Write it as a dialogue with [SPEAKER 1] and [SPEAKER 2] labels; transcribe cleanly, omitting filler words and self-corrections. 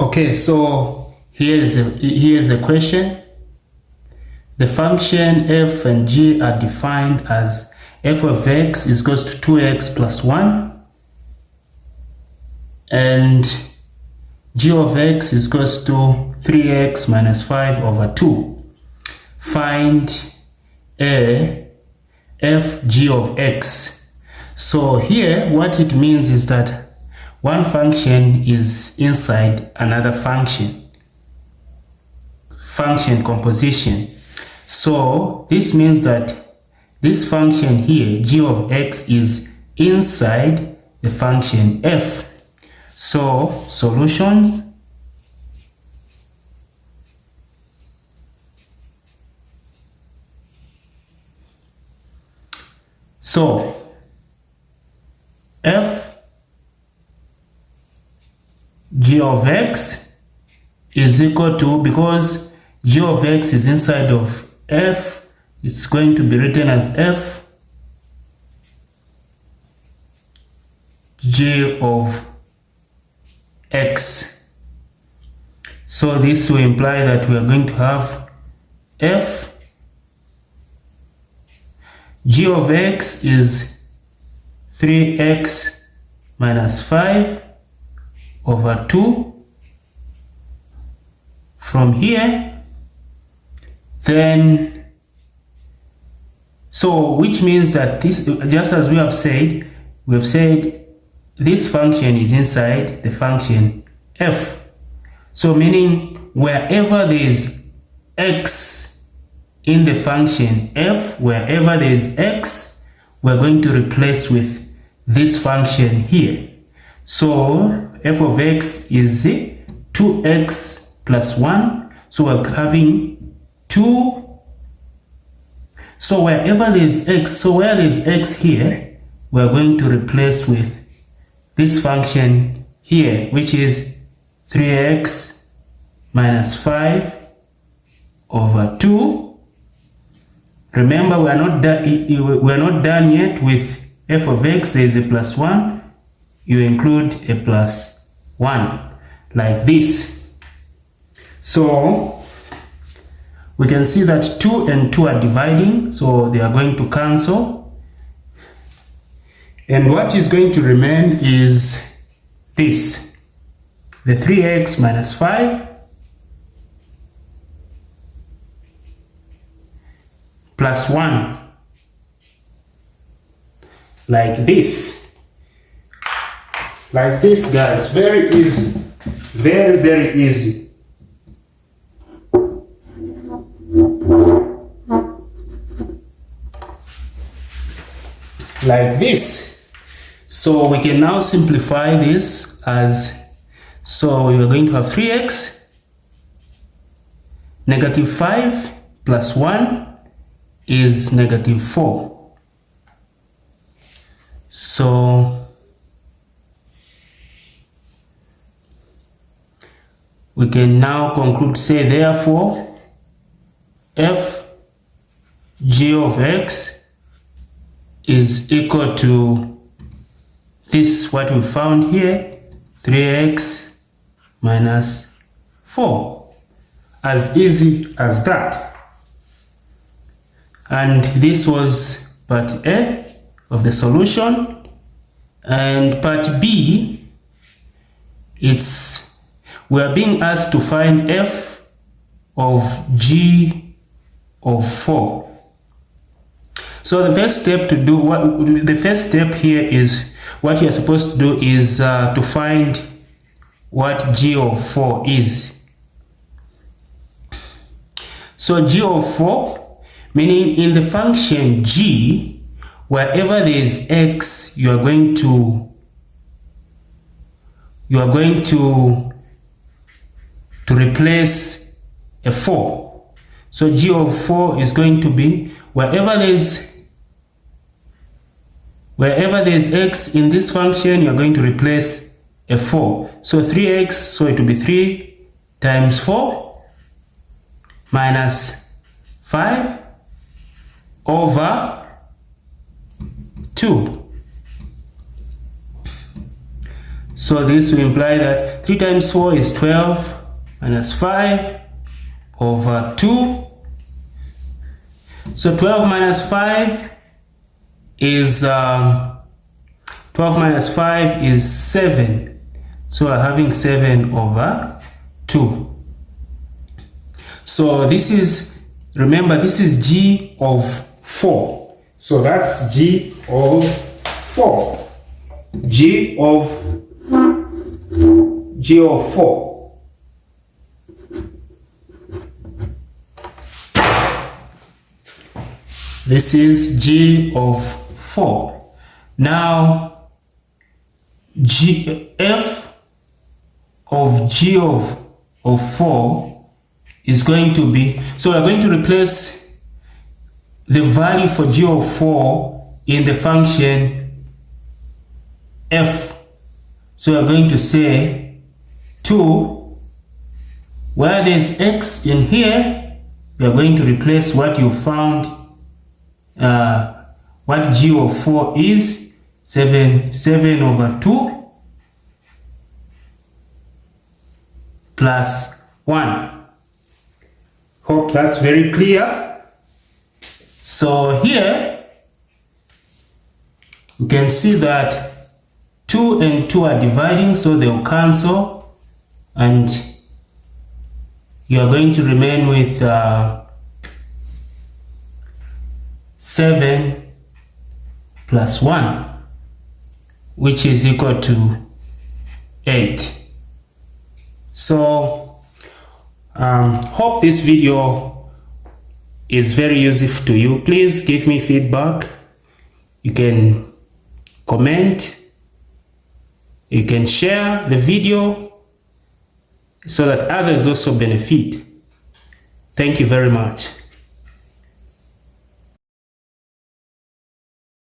[SPEAKER 1] Okay, so here's a question. The function f and g are defined as f of x is equals to 2x plus 1 and g of x is equals to 3x minus 5 over 2. Find a f g of x. So here what it means is that one function is inside another function composition. So this means that this function here, g of x, is inside the function f. So solutions. So f g of x is equal to, because g of x is inside of f, it's going to be written as f g of x. So this will imply that we are going to have f g of x is 3x minus 5 over 2 from here. Then, so which means that this, just as we have said this function is inside the function f. So meaning wherever there is x in the function f, wherever there is x, we're going to replace with this function here. So f of x is 2x plus 1. So we're having 2. So wherever there is x, so where there is x here, we're going to replace with this function here, which is 3x minus 5 over 2. Remember, we're not done yet with f of x. There is a plus 1. You include a plus 1 like this. So we can see that 2 and 2 are dividing, so they are going to cancel. And what is going to remain is this, the 3x minus 5 plus 1, like this. Like this, guys. Very easy. Very, very easy. Like this. So we can now simplify this as, so we are going to have 3x negative 5 plus 1 is negative 4. So we can now conclude, say therefore f g of x is equal to this, what we found here, 3x minus 4. As easy as that. And this was part A of the solution. And part B, we are being asked to find f of g of 4. So the first step here is, what you're supposed to do is to find what g of 4 is. So g of 4, meaning in the function g, wherever there is x, you are going to replace a 4. So g of 4 is going to be, wherever there is x in this function, you're going to replace a 4. So 3x, so it will be 3 times 4 minus 5 over 2. So this will imply that 3 times 4 is 12 minus 5 over 2. So 12 minus 5 is 7. So we're having 7 over 2. So this is, remember, this is G of 4. So that's G of 4. G of 4. This is G of 4. Now F of G of 4 is going to be, so we're going to replace the value for G of 4 in the function F. So we're going to say 2, where there's x in here, we are going to replace what you found, what G of 4 is, 7 over 2 plus 1. Hope that's very clear. So here you can see that 2 and 2 are dividing, so they'll cancel, and you are going to remain with 7 plus 1, which is equal to 8. So hope this video is very useful to you. Please give me feedback. You can comment, you can share the video so that others also benefit. Thank you very much.